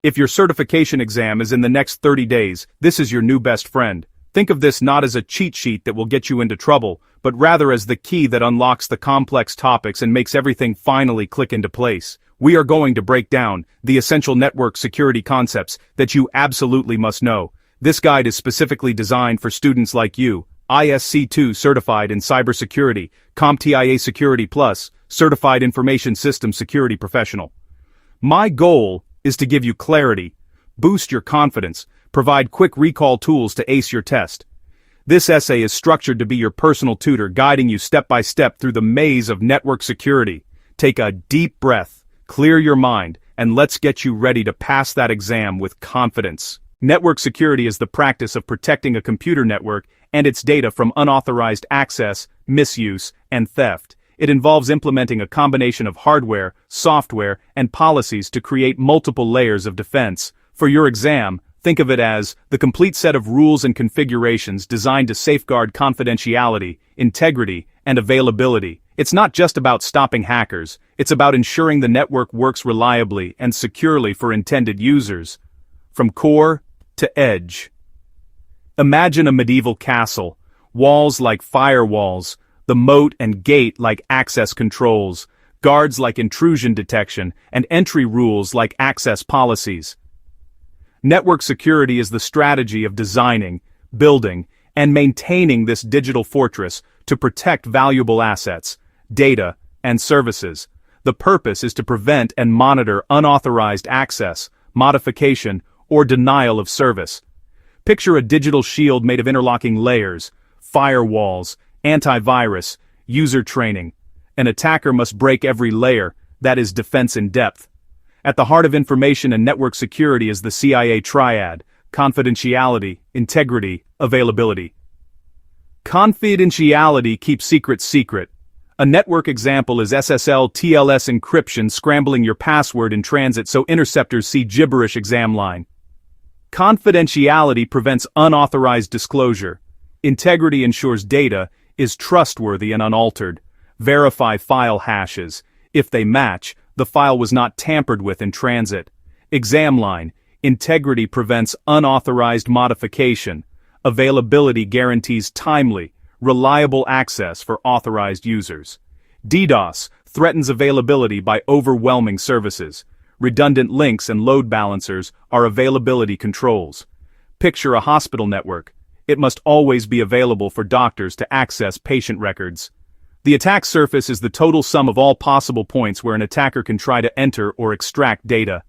If your certification exam is in the next 30 days, this is your new best friend. Think of this not as a cheat sheet that will get you into trouble, but rather as the key that unlocks the complex topics and makes everything finally click into place. We are going to break down the essential network security concepts that you absolutely must know. This guide is specifically designed for students like you, ISC2 certified in cybersecurity, CompTIA Security Plus, certified information system security professional. My goal is to give you clarity, boost your confidence, provide quick recall tools to ace your test. This essay is structured to be your personal tutor, guiding you step by step through the maze of network security. Take a deep breath, clear your mind, and let's get you ready to pass that exam with confidence. Network security is the practice of protecting a computer network and its data from unauthorized access, misuse, and theft. It involves implementing a combination of hardware, software, and policies to create multiple layers of defense. For your exam, think of it as the complete set of rules and configurations designed to safeguard confidentiality, integrity, and availability. It's not just about stopping hackers, it's about ensuring the network works reliably and securely for intended users. From core to edge. Imagine a medieval castle, walls like firewalls, the moat and gate like access controls, guards like intrusion detection, and entry rules like access policies. Network security is the strategy of designing, building, and maintaining this digital fortress to protect valuable assets, data, and services. The purpose is to prevent and monitor unauthorized access, modification, or denial of service. Picture a digital shield made of interlocking layers, firewalls, antivirus, user training. An attacker must break every layer, that is defense in depth. At the heart of information and network security is the CIA triad: confidentiality, integrity, availability. Confidentiality keeps secrets secret. A network example is SSL TLS encryption scrambling your password in transit so interceptors see gibberish exam line. Confidentiality prevents unauthorized disclosure. Integrity ensures data is trustworthy and unaltered. Verify file hashes. If they match, the file was not tampered with in transit. Exam line. Integrity prevents unauthorized modification. Availability guarantees timely, reliable access for authorized users. DDoS threatens availability by overwhelming services. Redundant links and load balancers are availability controls. Picture a hospital network. It must always be available for doctors to access patient records. The attack surface is the total sum of all possible points where an attacker can try to enter or extract data.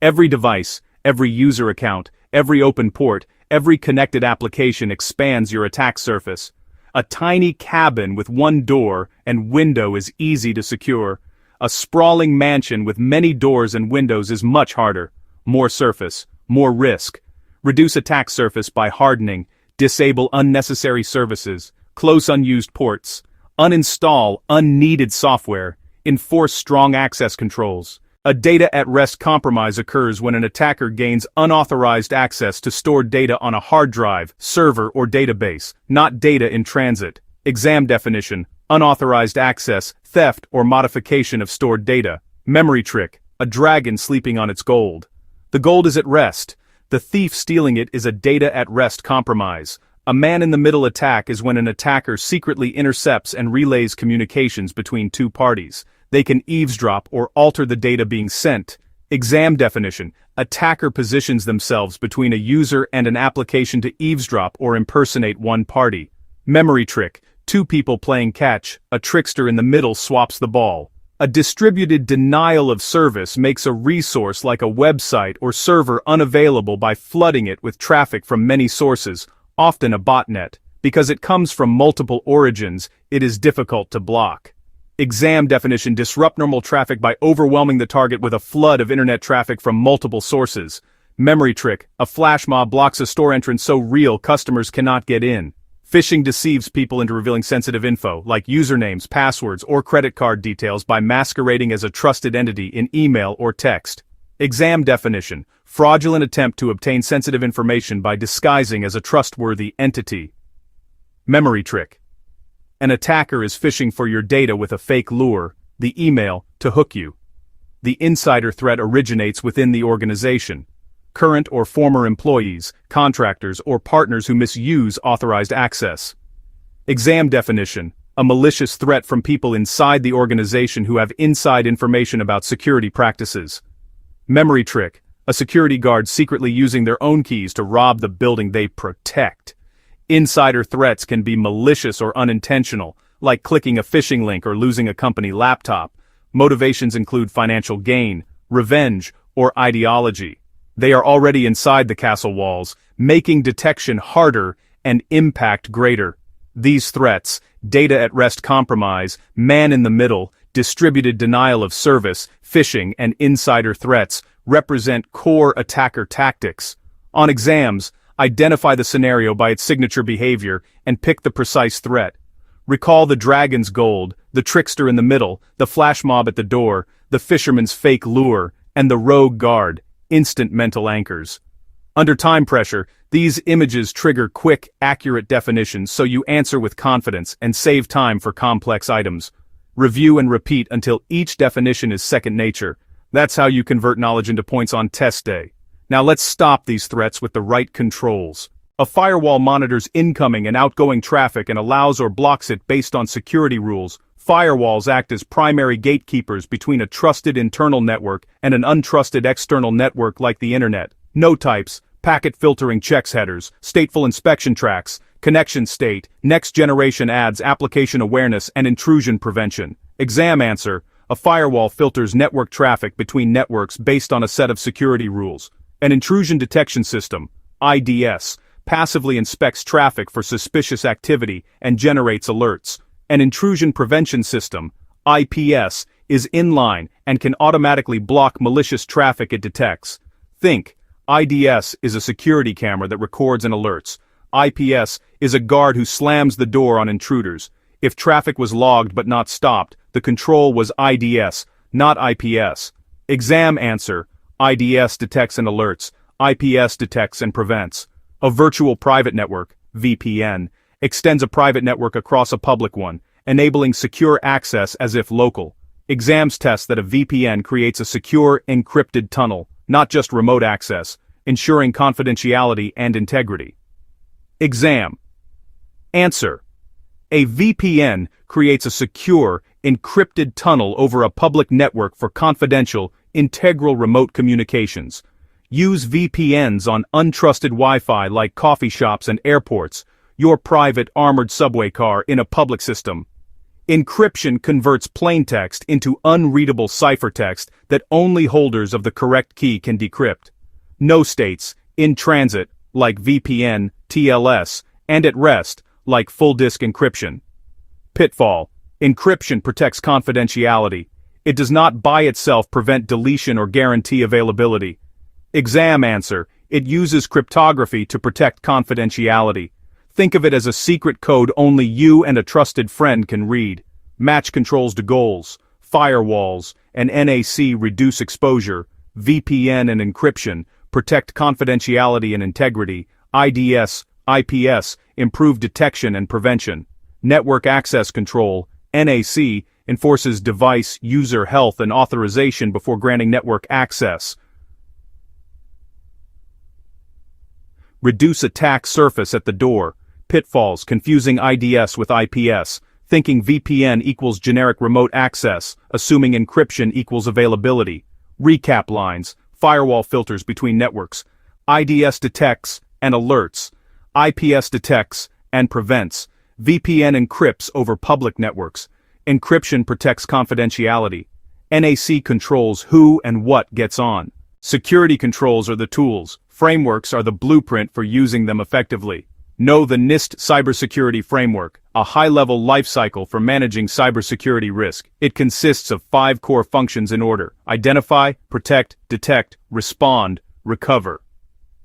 Every device, every user account, every open port, every connected application expands your attack surface. A tiny cabin with one door and window is easy to secure. A sprawling mansion with many doors and windows is much harder. More surface, more risk. Reduce attack surface by hardening. Disable unnecessary services. Close unused ports. Uninstall unneeded software. Enforce strong access controls. A data-at-rest compromise occurs when an attacker gains unauthorized access to stored data on a hard drive, server, or database, not data in transit. Exam definition: unauthorized access, theft, or modification of stored data. Memory trick: a dragon sleeping on its gold. The gold is at rest. The thief stealing it is a data-at-rest compromise. A man-in-the-middle attack is when an attacker secretly intercepts and relays communications between two parties. They can eavesdrop or alter the data being sent. Exam definition: attacker positions themselves between a user and an application to eavesdrop or impersonate one party. Memory trick: two people playing catch, a trickster in the middle swaps the ball. A distributed denial of service makes a resource like a website or server unavailable by flooding it with traffic from many sources, often a botnet. Because it comes from multiple origins, it is difficult to block. Exam definition: disrupt normal traffic by overwhelming the target with a flood of internet traffic from multiple sources. Memory trick: a flash mob blocks a store entrance so real customers cannot get in. Phishing deceives people into revealing sensitive info, like usernames, passwords, or credit card details by masquerading as a trusted entity in email or text. Exam definition: fraudulent attempt to obtain sensitive information by disguising as a trustworthy entity. Memory trick: an attacker is phishing for your data with a fake lure, the email, to hook you. The insider threat originates within the organization. current or former employees, contractors, or partners who misuse authorized access. Exam definition: a malicious threat from people inside the organization who have inside information about security practices. Memory trick: a security guard secretly using their own keys to rob the building they protect. Insider threats can be malicious or unintentional, like clicking a phishing link or losing a company laptop. Motivations include financial gain, revenge, or ideology. They are already inside the castle walls, making detection harder and impact greater. These threats, data at rest compromise, man in the middle, distributed denial of service, phishing, and insider threats, represent core attacker tactics. On exams, identify the scenario by its signature behavior and pick the precise threat. Recall the dragon's gold, the trickster in the middle, the flash mob at the door, the fisherman's fake lure, and the rogue guard, instant mental anchors. Under time pressure, these images trigger quick, accurate definitions so you answer with confidence and save time for complex items. Review and repeat until each definition is second nature. That's how you convert knowledge into points on test day. Now let's stop these threats with the right controls. A firewall monitors incoming and outgoing traffic and allows or blocks it based on security rules. Firewalls act as primary gatekeepers between a trusted internal network and an untrusted external network like the internet. No types: packet filtering checks headers, stateful inspection tracks, connection state, next generation adds application awareness and intrusion prevention. Exam answer: a firewall filters network traffic between networks based on a set of security rules. An intrusion detection system, IDS, passively inspects traffic for suspicious activity and generates alerts. An intrusion prevention system, IPS, is inline and can automatically block malicious traffic it detects. Think: IDS is a security camera that records and alerts. IPS is a guard who slams the door on intruders. If traffic was logged but not stopped, the control was IDS, not IPS. Exam answer: IDS detects and alerts. IPS detects and prevents. A virtual private network, VPN, extends a private network across a public one, enabling secure access as if local. Exams test that a VPN creates a secure, encrypted tunnel, not just remote access, ensuring confidentiality and integrity. Exam answer: a VPN creates a secure, encrypted tunnel over a public network for confidential, integral remote communications. Use VPNs on untrusted Wi-Fi like coffee shops and airports, your private armored subway car in a public system. Encryption converts plaintext into unreadable ciphertext that only holders of the correct key can decrypt. No states, in transit, like VPN, TLS, and at rest, like full disk encryption. Pitfall: encryption protects confidentiality. It does not by itself prevent deletion or guarantee availability. Exam answer: it uses cryptography to protect confidentiality. Think of it as a secret code only you and a trusted friend can read. Match controls to goals. Firewalls and NAC reduce exposure. VPN and encryption protect confidentiality and integrity. IDS, IPS improve detection and prevention. Network access control, NAC, enforces device, user health and authorization before granting network access. Reduce attack surface at the door. Pitfalls: confusing IDS with IPS, thinking VPN equals generic remote access, assuming encryption equals availability. Recap lines: firewall filters between networks. IDS detects and alerts. IPS detects and prevents. VPN encrypts over public networks. Encryption protects confidentiality. NAC controls who and what gets on. Security controls are the tools. Frameworks are the blueprint for using them effectively. Know the NIST Cybersecurity Framework, a high-level life cycle for managing cybersecurity risk. It consists of 5 core functions in order: identify, protect, detect, respond, recover.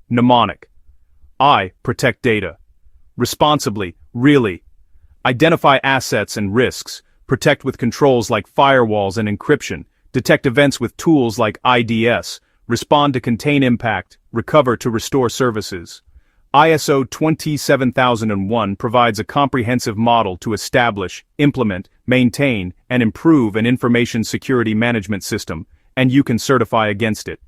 Mnemonic: I, protect data. Responsibly, really. Identify assets and risks. Protect with controls like firewalls and encryption. Detect events with tools like IDS. Respond to contain impact. Recover to restore services. ISO 27001 provides a comprehensive model to establish, implement, maintain, and improve an information security management system, and you can certify against it.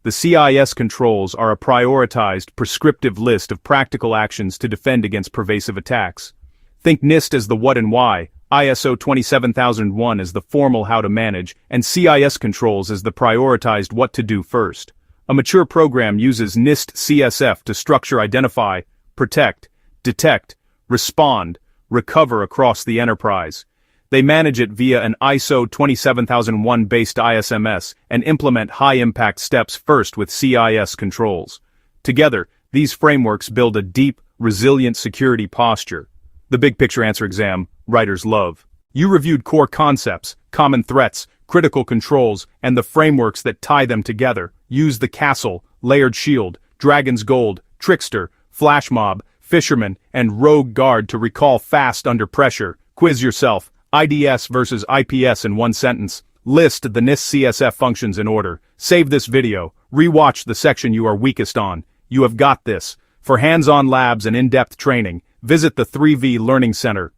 The CIS controls are a prioritized, prescriptive list of practical actions to defend against pervasive attacks. Think NIST as the what and why, ISO 27001 as the formal how to manage, and CIS controls as the prioritized what to do first. A mature program uses NIST CSF to structure, identify, protect, detect, respond, recover across the enterprise. They manage it via an ISO 27001-based ISMS and implement high-impact steps first with CIS controls. Together, these frameworks build a deep, resilient security posture. The big picture answer exam writers love. You reviewed core concepts, common threats, critical controls, and the frameworks that tie them together. Use the castle, layered shield, dragon's gold, trickster, flash mob, fisherman, and rogue guard to recall fast under pressure. Quiz yourself. IDS versus IPS in one sentence. List the NIST CSF functions in order. Save this video. Rewatch the section you are weakest on. You have got this. For hands-on labs and in-depth training, visit the 3V Learning Center.